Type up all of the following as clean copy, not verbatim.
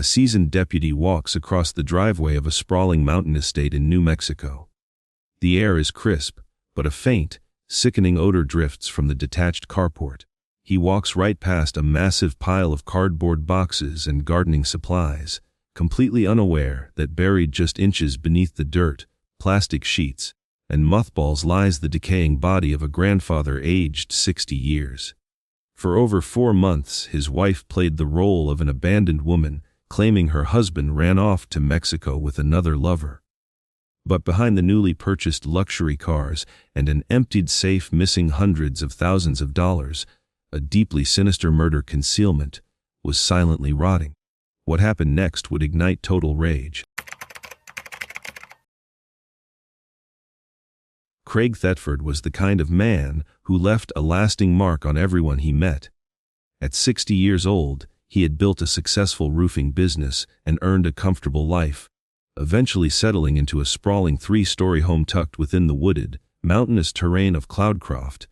a seasoned deputy walks across the driveway of a sprawling mountain estate in New Mexico. The air is crisp, but a faint, sickening odor drifts from the detached carport. He walks right past a massive pile of cardboard boxes and gardening supplies, completely unaware that buried just inches beneath the dirt, plastic sheets, and mothballs lies the decaying body of a grandfather aged 60 years. For over 4 months, his wife played the role of an abandoned woman, claiming her husband ran off to Mexico with another lover. But behind the newly purchased luxury cars and an emptied safe missing hundreds of thousands of dollars, a deeply sinister murder concealment was silently rotting. What happened next would ignite total rage. Craig Thetford was the kind of man who left a lasting mark on everyone he met. At 60 years old, he had built a successful roofing business and earned a comfortable life, eventually settling into a sprawling 3-story home tucked within the wooded, mountainous terrain of Cloudcroft,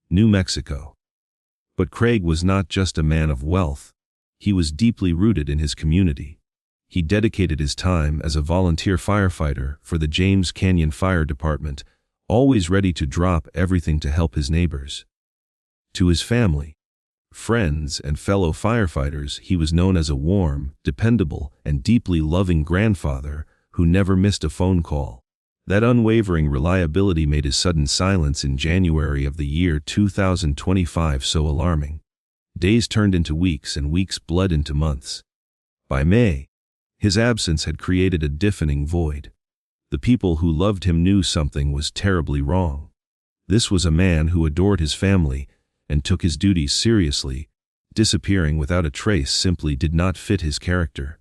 New Mexico. But Craig was not just a man of wealth. He was deeply rooted in his community. He dedicated his time as a volunteer firefighter for the James Canyon Fire Department, always ready to drop everything to help his neighbors. To his family, friends, and fellow firefighters, he was known as a warm, dependable, and deeply loving grandfather who never missed a phone call. That unwavering reliability made his sudden silence in January of the year 2025 so alarming. Days turned into weeks and weeks bled into months. By May, his absence had created a deafening void. The people who loved him knew something was terribly wrong. This was a man who adored his family and took his duties seriously. Disappearing without a trace simply did not fit his character.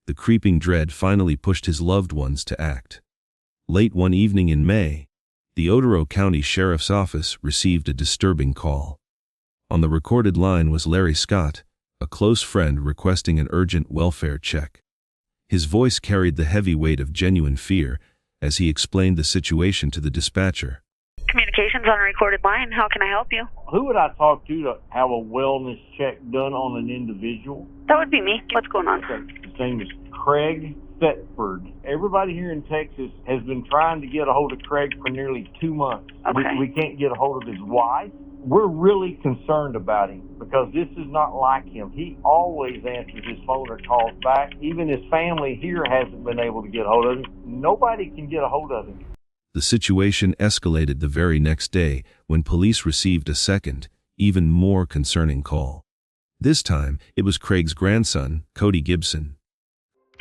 The creeping dread finally pushed his loved ones to act. Late one evening in May, the Otero County Sheriff's Office received a disturbing call. On the recorded line was Larry Scott, a close friend requesting an urgent welfare check. His voice carried the heavy weight of genuine fear as he explained the situation to the dispatcher. Communications on a recorded line. How can I help you? Who would I talk to have a wellness check done on an individual? That would be me. What's going on? His name is Craig Thetford. Everybody here in Texas has been trying to get a hold of Craig for nearly 2 months. Okay. We can't get a hold of his wife. We're really concerned about him because this is not like him. He always answers his phone or calls back. Even his family here hasn't been able to get a hold of him. Nobody can get a hold of him. The situation escalated the very next day when police received a second, even more concerning call. This time, it was Craig's grandson, Cody Gibson.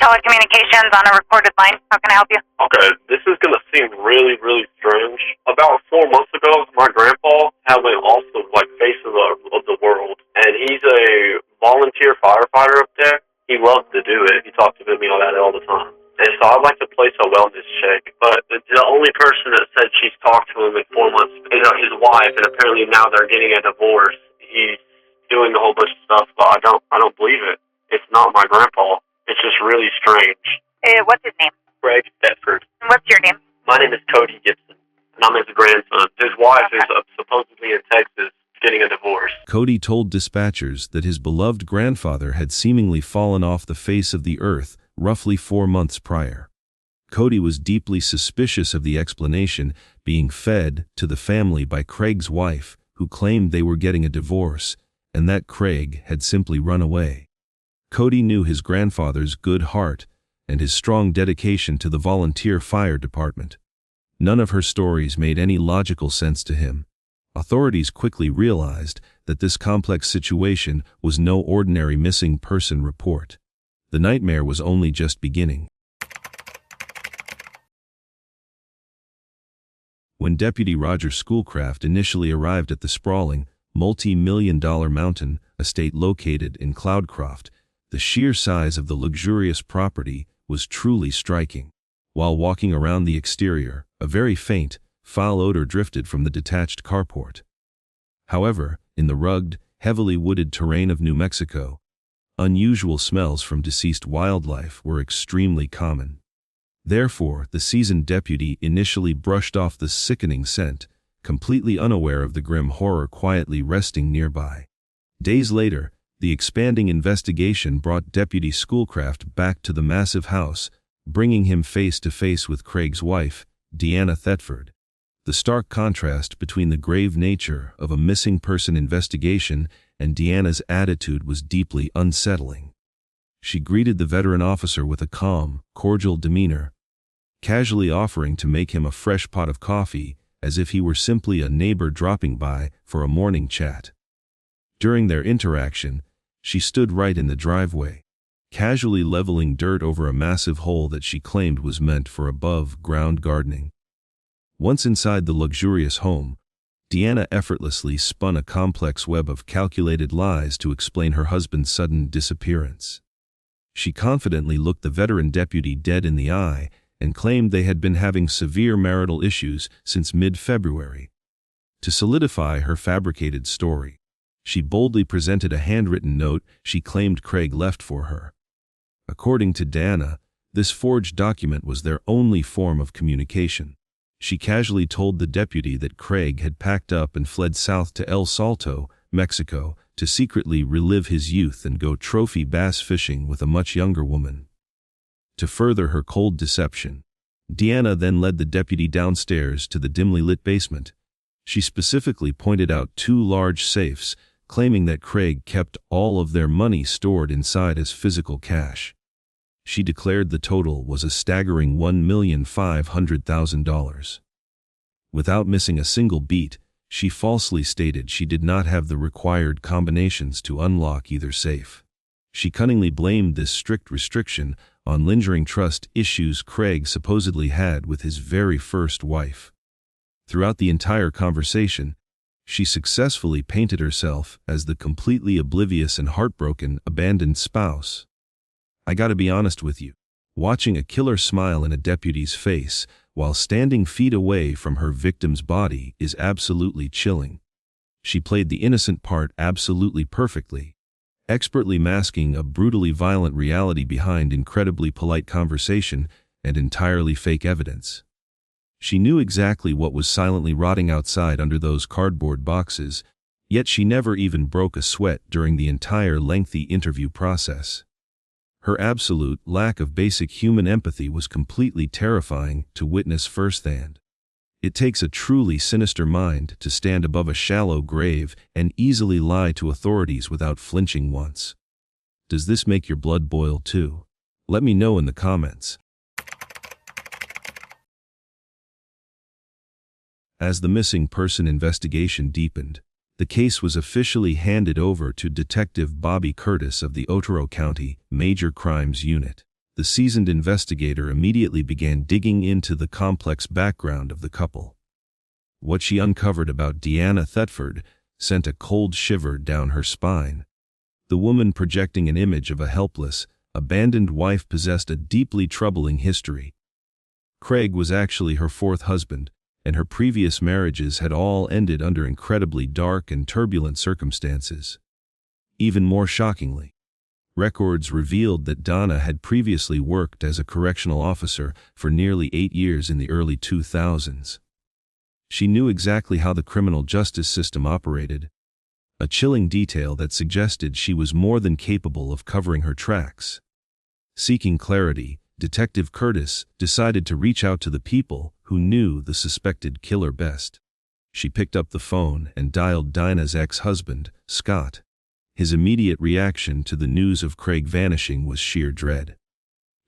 Telecommunications on a recorded line. How can I help you? Okay, this is going to seem really, really strange. About 4 months ago, my grandpa had went off the face of the world, and he's a volunteer firefighter up there. He loves to do it. He talks to me about that all the time. And so I'd like to place a wellness check, but the only person that said she's talked to him in 4 months is his wife, and apparently now they're getting a divorce. He's doing a whole bunch of stuff, but I don't believe it. It's not my grandpa. It's just really strange. What's his name? Craig Thetford. What's your name? My name is Cody Gibson, and I'm his grandson. His wife is supposedly in Texas getting a divorce. Cody told dispatchers that his beloved grandfather had seemingly fallen off the face of the earth roughly 4 months prior. Cody was deeply suspicious of the explanation being fed to the family by Craig's wife, who claimed they were getting a divorce, and that Craig had simply run away. Cody knew his grandfather's good heart and his strong dedication to the volunteer fire department. None of her stories made any logical sense to him. Authorities quickly realized that this complex situation was no ordinary missing person report. The nightmare was only just beginning. When Deputy Roger Schoolcraft initially arrived at the sprawling, multi-million-dollar mountain estate located in Cloudcroft, the sheer size of the luxurious property was truly striking. While walking around the exterior, a very faint, foul odor drifted from the detached carport. However, in the rugged, heavily wooded terrain of New Mexico, unusual smells from deceased wildlife were extremely common. Therefore, the seasoned deputy initially brushed off the sickening scent, completely unaware of the grim horror quietly resting nearby. Days later, The expanding investigation brought Deputy Schoolcraft back to the massive house, bringing him face to face with Craig's wife, Deanna Thetford. The stark contrast between the grave nature of a missing person investigation and Deanna's attitude was deeply unsettling. She greeted the veteran officer with a calm, cordial demeanor, casually offering to make him a fresh pot of coffee, as if he were simply a neighbor dropping by for a morning chat. During their interaction, she stood right in the driveway, casually leveling dirt over a massive hole that she claimed was meant for above-ground gardening. Once inside the luxurious home, Deanna effortlessly spun a complex web of calculated lies to explain her husband's sudden disappearance. She confidently looked the veteran deputy dead in the eye and claimed they had been having severe marital issues since mid-February. To solidify her fabricated story, she boldly presented a handwritten note she claimed Craig left for her. According to Deanna, this forged document was their only form of communication. She casually told the deputy that Craig had packed up and fled south to El Salto, Mexico, to secretly relive his youth and go trophy bass fishing with a much younger woman. To further her cold deception, Deanna then led the deputy downstairs to the dimly lit basement. She specifically pointed out 2 large safes, claiming that Craig kept all of their money stored inside as physical cash. She declared the total was a staggering $1,500,000. Without missing a single beat, she falsely stated she did not have the required combinations to unlock either safe. She cunningly blamed this strict restriction on lingering trust issues Craig supposedly had with his very first wife. Throughout the entire conversation, she successfully painted herself as the completely oblivious and heartbroken abandoned spouse. I gotta be honest with you, watching a killer smile in a deputy's face while standing feet away from her victim's body is absolutely chilling. She played the innocent part absolutely perfectly, expertly masking a brutally violent reality behind incredibly polite conversation and entirely fake evidence. She knew exactly what was silently rotting outside under those cardboard boxes, yet she never even broke a sweat during the entire lengthy interview process. Her absolute lack of basic human empathy was completely terrifying to witness firsthand. It takes a truly sinister mind to stand above a shallow grave and easily lie to authorities without flinching once. Does this make your blood boil too? Let me know in the comments. As the missing person investigation deepened, the case was officially handed over to Detective Bobby Curtis of the Otero County Major Crimes Unit. The seasoned investigator immediately began digging into the complex background of the couple. What she uncovered about Deanna Thetford sent a cold shiver down her spine. The woman projecting an image of a helpless, abandoned wife possessed a deeply troubling history. Craig was actually her 4th husband, and her previous marriages had all ended under incredibly dark and turbulent circumstances. Even more shockingly, records revealed that Donna had previously worked as a correctional officer for nearly 8 years in the early 2000s. She knew exactly how the criminal justice system operated, a chilling detail that suggested she was more than capable of covering her tracks. Seeking clarity, Detective Curtis decided to reach out to the people who knew the suspected killer best. She picked up the phone and dialed Dinah's ex-husband, Scott. His immediate reaction to the news of Craig vanishing was sheer dread.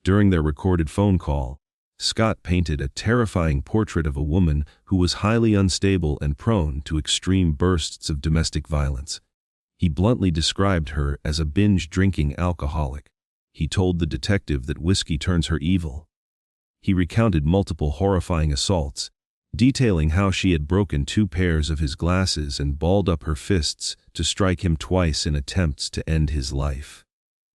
During their recorded phone call, Scott painted a terrifying portrait of a woman who was highly unstable and prone to extreme bursts of domestic violence. He bluntly described her as a binge-drinking alcoholic. He told the detective that whiskey turns her evil. He recounted multiple horrifying assaults, detailing how she had broken 2 pairs of his glasses and balled up her fists to strike him twice in attempts to end his life.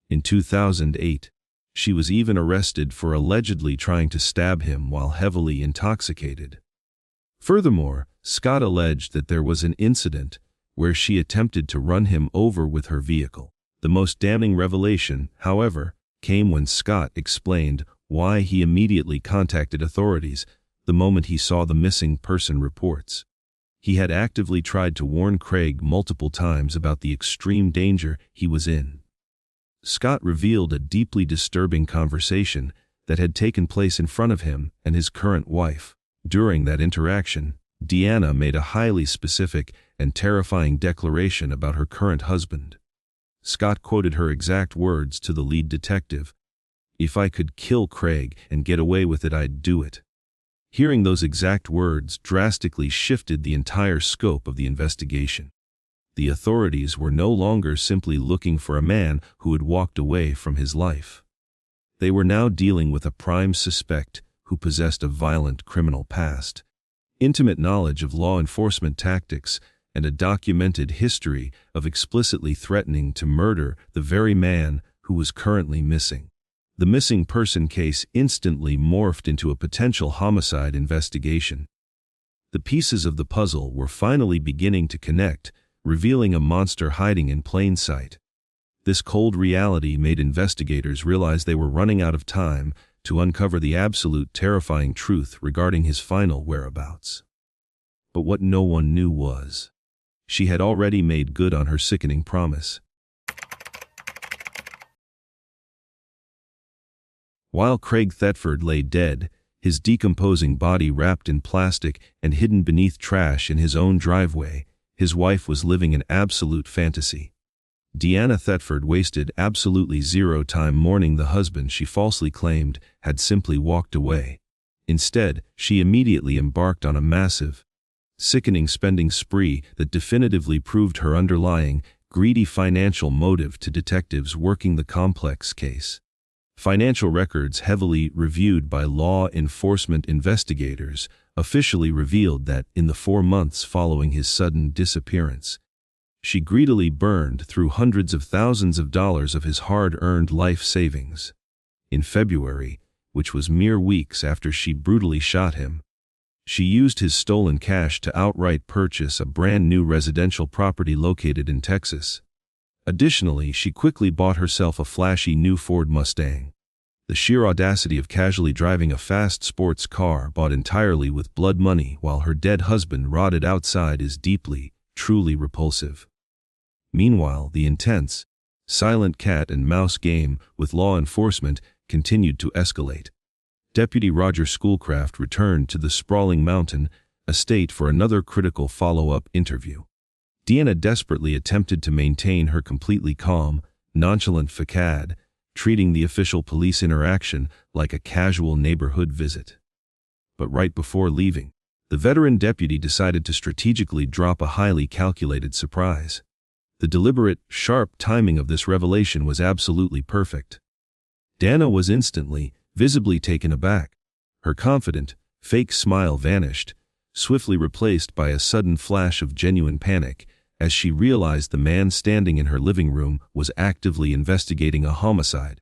In 2008, she was even arrested for allegedly trying to stab him while heavily intoxicated. Furthermore, Scott alleged that there was an incident where she attempted to run him over with her vehicle. The most damning revelation, however, came when Scott explained why he immediately contacted authorities the moment he saw the missing person reports. He had actively tried to warn Craig multiple times about the extreme danger he was in. Scott revealed a deeply disturbing conversation that had taken place in front of him and his current wife. During that interaction, Deanna made a highly specific and terrifying declaration about her current husband. Scott quoted her exact words to the lead detective, "If I could kill Craig and get away with it, I'd do it." Hearing those exact words drastically shifted the entire scope of the investigation. The authorities were no longer simply looking for a man who had walked away from his life. They were now dealing with a prime suspect who possessed a violent criminal past, intimate knowledge of law enforcement tactics, and a documented history of explicitly threatening to murder the very man who was currently missing. The missing person case instantly morphed into a potential homicide investigation. The pieces of the puzzle were finally beginning to connect, revealing a monster hiding in plain sight. This cold reality made investigators realize they were running out of time to uncover the absolute terrifying truth regarding his final whereabouts. But what no one knew was, she had already made good on her sickening promise. While Craig Thetford lay dead, his decomposing body wrapped in plastic and hidden beneath trash in his own driveway, his wife was living an absolute fantasy. Deanna Thetford wasted absolutely zero time mourning the husband she falsely claimed had simply walked away. Instead, she immediately embarked on a massive, sickening spending spree that definitively proved her underlying, greedy financial motive to detectives working the complex case. Financial records heavily reviewed by law enforcement investigators officially revealed that in the 4 months following his sudden disappearance, she greedily burned through hundreds of thousands of dollars of his hard-earned life savings. In February, which was mere weeks after she brutally shot him, she used his stolen cash to outright purchase a brand-new residential property located in Texas. Additionally, she quickly bought herself a flashy new Ford Mustang. The sheer audacity of casually driving a fast sports car bought entirely with blood money while her dead husband rotted outside is deeply, truly repulsive. Meanwhile, the intense, silent cat and mouse game with law enforcement continued to escalate. Deputy Roger Schoolcraft returned to the sprawling mountain estate for another critical follow-up interview. Deanna desperately attempted to maintain her completely calm, nonchalant facade, treating the official police interaction like a casual neighborhood visit. But right before leaving, the veteran deputy decided to strategically drop a highly calculated surprise. The deliberate, sharp timing of this revelation was absolutely perfect. Deanna was instantly, visibly taken aback. Her confident, fake smile vanished, swiftly replaced by a sudden flash of genuine panic, as she realized the man standing in her living room was actively investigating a homicide,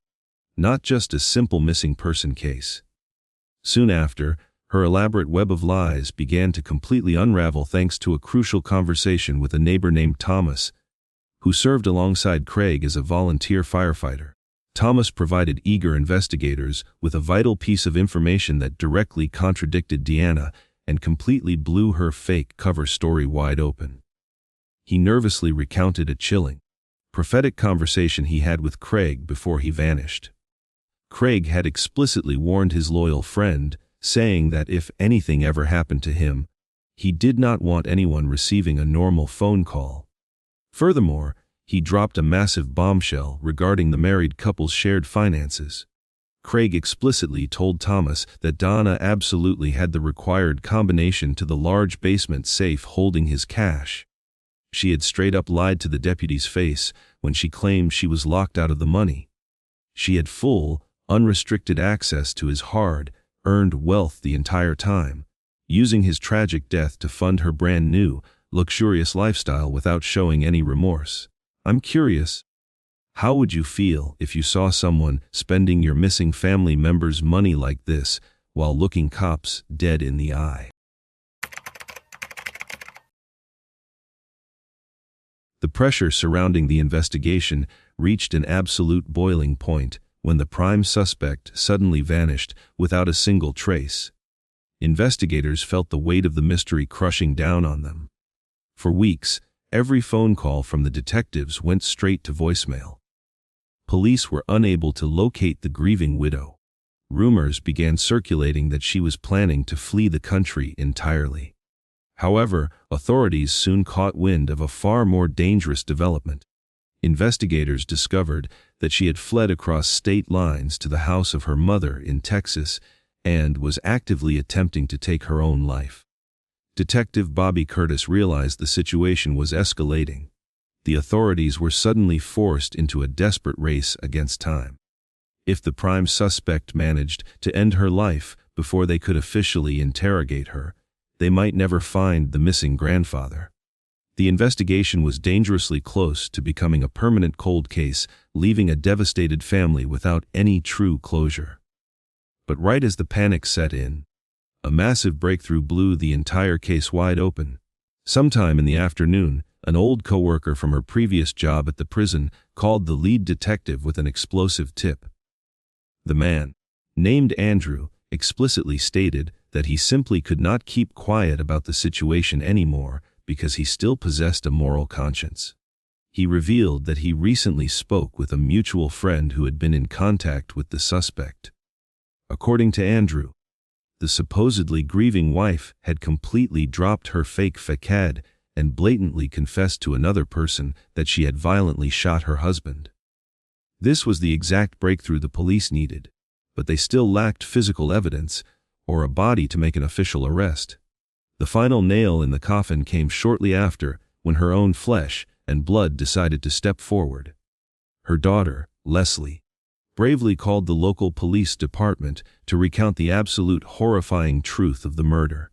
not just a simple missing person case. Soon after, her elaborate web of lies began to completely unravel thanks to a crucial conversation with a neighbor named Thomas, who served alongside Craig as a volunteer firefighter. Thomas provided eager investigators with a vital piece of information that directly contradicted Deanna and completely blew her fake cover story wide open. He nervously recounted a chilling, prophetic conversation he had with Craig before he vanished. Craig had explicitly warned his loyal friend, saying that if anything ever happened to him, he did not want anyone receiving a normal phone call. Furthermore, he dropped a massive bombshell regarding the married couple's shared finances. Craig explicitly told Thomas that Donna absolutely had the required combination to the large basement safe holding his cash. She had straight up lied to the deputy's face when she claimed she was locked out of the money. She had full, unrestricted access to his hard-earned wealth the entire time, using his tragic death to fund her brand new, luxurious lifestyle without showing any remorse. I'm curious, how would you feel if you saw someone spending your missing family member's money like this while looking cops dead in the eye? The pressure surrounding the investigation reached an absolute boiling point when the prime suspect suddenly vanished without a single trace. Investigators felt the weight of the mystery crushing down on them. For weeks, every phone call from the detectives went straight to voicemail. Police were unable to locate the grieving widow. Rumors began circulating that she was planning to flee the country entirely. However, authorities soon caught wind of a far more dangerous development. Investigators discovered that she had fled across state lines to the house of her mother in Texas and was actively attempting to take her own life. Detective Bobby Curtis realized the situation was escalating. The authorities were suddenly forced into a desperate race against time. If the prime suspect managed to end her life before they could officially interrogate her, they might never find the missing grandfather. The investigation was dangerously close to becoming a permanent cold case, leaving a devastated family without any true closure. But right as the panic set in, a massive breakthrough blew the entire case wide open. Sometime in the afternoon, an old coworker from her previous job at the prison called the lead detective with an explosive tip. The man, named Andrew, explicitly stated that he simply could not keep quiet about the situation anymore because he still possessed a moral conscience. He revealed that he recently spoke with a mutual friend who had been in contact with the suspect. According to Andrew, the supposedly grieving wife had completely dropped her fake facade and blatantly confessed to another person that she had violently shot her husband. This was the exact breakthrough the police needed, but they still lacked physical evidence or a body to make an official arrest. The final nail in the coffin came shortly after, when her own flesh and blood decided to step forward. Her daughter, Leslie, bravely called the local police department to recount the absolute horrifying truth of the murder.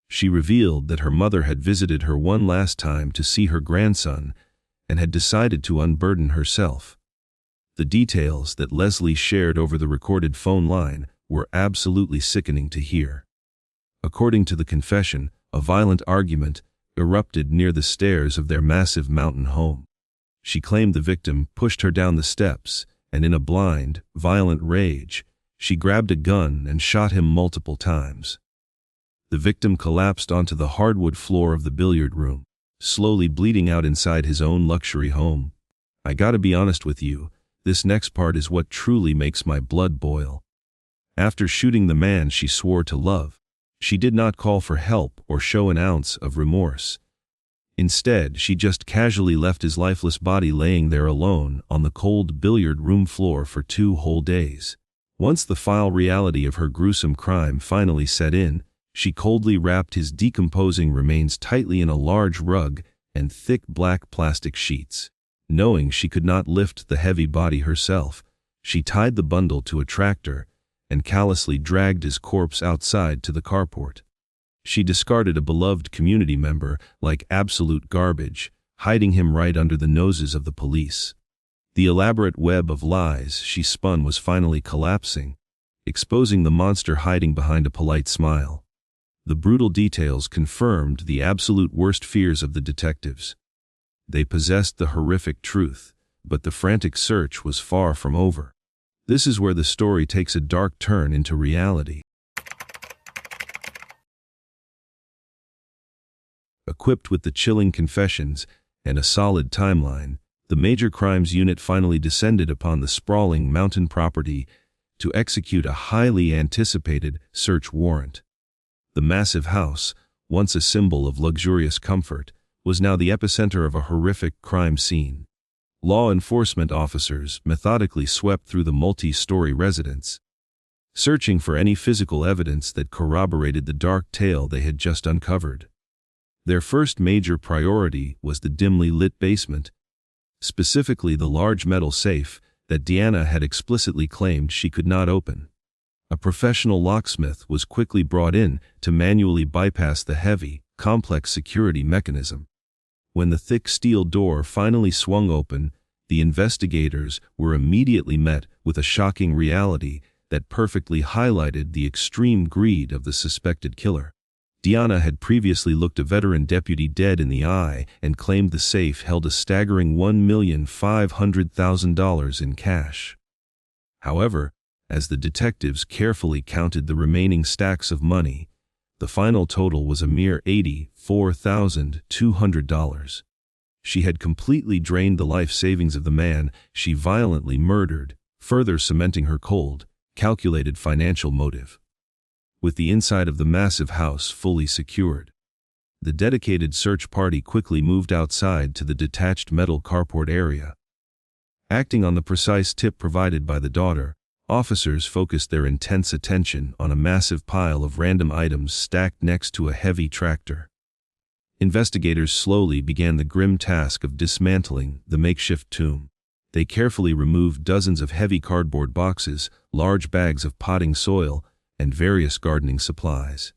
She revealed that her mother had visited her one last time to see her grandson and had decided to unburden herself. The details that Leslie shared over the recorded phone line were absolutely sickening to hear. According to the confession, a violent argument erupted near the stairs of their massive mountain home. She claimed the victim pushed her down the steps, and in a blind, violent rage, she grabbed a gun and shot him multiple times. The victim collapsed onto the hardwood floor of the billiard room, slowly bleeding out inside his own luxury home. I gotta be honest with you, this next part is what truly makes my blood boil. After shooting the man she swore to love, she did not call for help or show an ounce of remorse. Instead, she just casually left his lifeless body laying there alone on the cold billiard room floor for 2 whole days. Once the foul reality of her gruesome crime finally set in, she coldly wrapped his decomposing remains tightly in a large rug and thick black plastic sheets. Knowing she could not lift the heavy body herself, she tied the bundle to a tractor and callously dragged his corpse outside to the carport. She discarded a beloved community member like absolute garbage, hiding him right under the noses of the police. The elaborate web of lies she spun was finally collapsing, exposing the monster hiding behind a polite smile. The brutal details confirmed the absolute worst fears of the detectives. They possessed the horrific truth, but the frantic search was far from over. This is where the story takes a dark turn into reality. Equipped with the chilling confessions and a solid timeline, the Major Crimes Unit finally descended upon the sprawling mountain property to execute a highly anticipated search warrant. The massive house, once a symbol of luxurious comfort, was now the epicenter of a horrific crime scene. Law enforcement officers methodically swept through the multi-story residence, searching for any physical evidence that corroborated the dark tale they had just uncovered. Their first major priority was the dimly lit basement, specifically the large metal safe that Deanna had explicitly claimed she could not open. A professional locksmith was quickly brought in to manually bypass the heavy, complex security mechanism. When the thick steel door finally swung open, the investigators were immediately met with a shocking reality that perfectly highlighted the extreme greed of the suspected killer. Deanna had previously looked a veteran deputy dead in the eye and claimed the safe held a staggering $1,500,000 in cash. However, as the detectives carefully counted the remaining stacks of money, The final total was a mere $84,200. She had completely drained the life savings of the man she violently murdered, further cementing her cold, calculated financial motive. With the inside of the massive house fully secured, the dedicated search party quickly moved outside to the detached metal carport area. Acting on the precise tip provided by the daughter, officers focused their intense attention on a massive pile of random items stacked next to a heavy tractor. Investigators slowly began the grim task of dismantling the makeshift tomb. They carefully removed dozens of heavy cardboard boxes, large bags of potting soil, and various gardening supplies.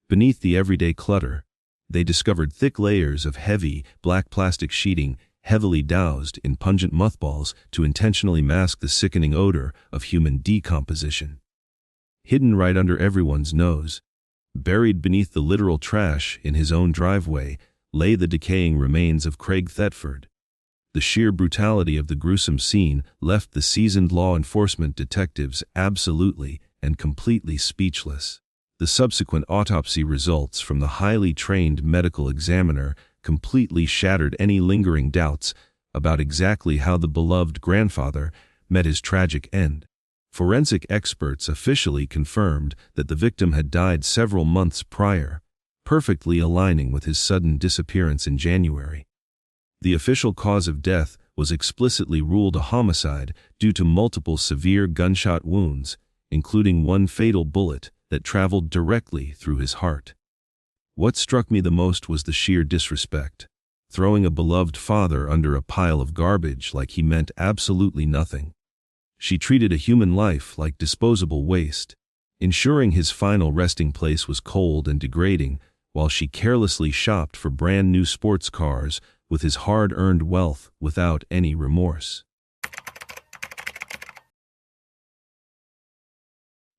Beneath the everyday clutter, they discovered thick layers of heavy, black plastic sheeting, heavily doused in pungent mothballs to intentionally mask the sickening odor of human decomposition. Hidden right under everyone's nose, buried beneath the literal trash in his own driveway, lay the decaying remains of Craig Thetford. The sheer brutality of the gruesome scene left the seasoned law enforcement detectives absolutely and completely speechless. The subsequent autopsy results from the highly trained medical examiner completely shattered any lingering doubts about exactly how the beloved grandfather met his tragic end. Forensic experts officially confirmed that the victim had died several months prior, perfectly aligning with his sudden disappearance in January. The official cause of death was explicitly ruled a homicide due to multiple severe gunshot wounds, including one fatal bullet that traveled directly through his heart. What struck me the most was the sheer disrespect, throwing a beloved father under a pile of garbage like he meant absolutely nothing. She treated a human life like disposable waste, ensuring his final resting place was cold and degrading, while she carelessly shopped for brand new sports cars with his hard-earned wealth without any remorse.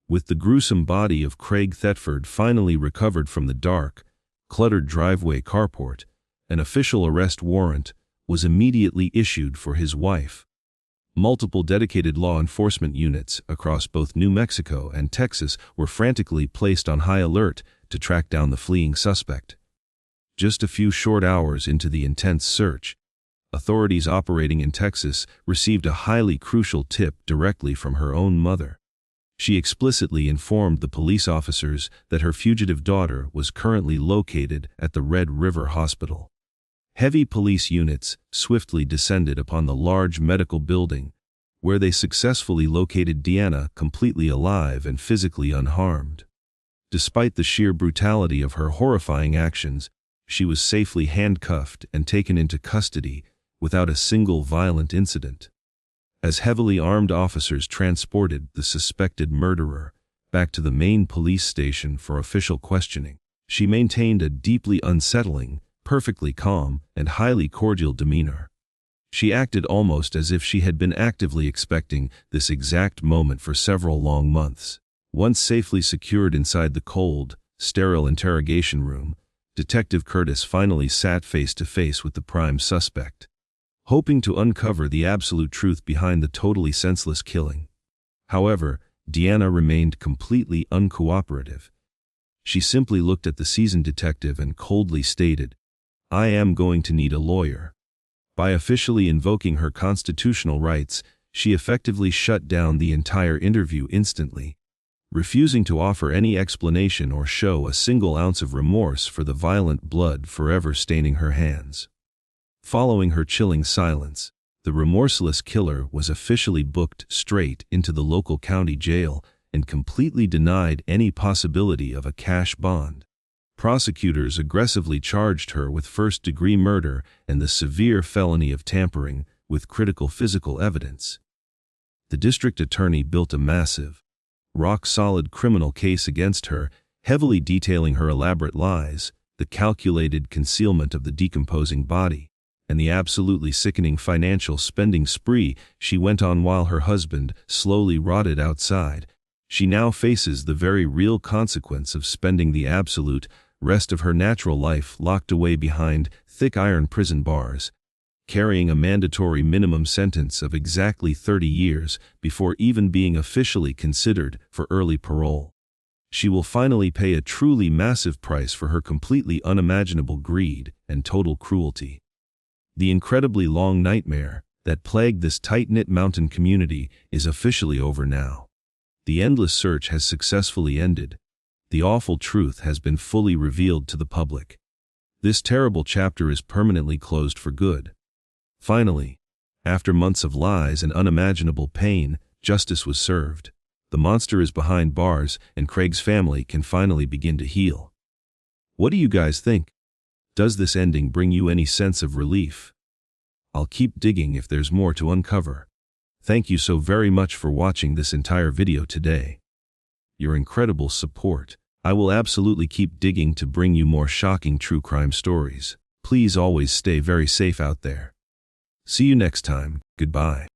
With the gruesome body of Craig Thetford finally recovered from the dark, cluttered driveway carport, an official arrest warrant was immediately issued for his wife. Multiple dedicated law enforcement units across both New Mexico and Texas were frantically placed on high alert to track down the fleeing suspect. Just a few short hours into the intense search, authorities operating in Texas received a highly crucial tip directly from her own mother. She explicitly informed the police officers that her fugitive daughter was currently located at the Red River Hospital. Heavy police units swiftly descended upon the large medical building, where they successfully located Deanna completely alive and physically unharmed. Despite the sheer brutality of her horrifying actions, she was safely handcuffed and taken into custody without a single violent incident. As heavily armed officers transported the suspected murderer back to the main police station for official questioning, she maintained a deeply unsettling, perfectly calm, and highly cordial demeanor. She acted almost as if she had been actively expecting this exact moment for several long months. Once safely secured inside the cold, sterile interrogation room, Detective Curtis finally sat face to face with the prime suspect, hoping to uncover the absolute truth behind the totally senseless killing. However, Deanna remained completely uncooperative. She simply looked at the seasoned detective and coldly stated, "I am going to need a lawyer." By officially invoking her constitutional rights, she effectively shut down the entire interview instantly, refusing to offer any explanation or show a single ounce of remorse for the violent blood forever staining her hands. Following her chilling silence, the remorseless killer was officially booked straight into the local county jail and completely denied any possibility of a cash bond. Prosecutors aggressively charged her with first-degree murder and the severe felony of tampering with critical physical evidence. The district attorney built a massive, rock-solid criminal case against her, heavily detailing her elaborate lies, the calculated concealment of the decomposing body, and the absolutely sickening financial spending spree she went on while her husband slowly rotted outside. She now faces the very real consequence of spending the absolute rest of her natural life locked away behind thick iron prison bars, carrying a mandatory minimum sentence of exactly 30 years before even being officially considered for early parole. She will finally pay a truly massive price for her completely unimaginable greed and total cruelty. The incredibly long nightmare that plagued this tight-knit mountain community is officially over now. The endless search has successfully ended. The awful truth has been fully revealed to the public. This terrible chapter is permanently closed for good. Finally, after months of lies and unimaginable pain, justice was served. The monster is behind bars, and Craig's family can finally begin to heal. What do you guys think? Does this ending bring you any sense of relief? I'll keep digging if there's more to uncover. Thank you so very much for watching this entire video today. Your incredible support. I will absolutely keep digging to bring you more shocking true crime stories. Please always stay very safe out there. See you next time. Goodbye.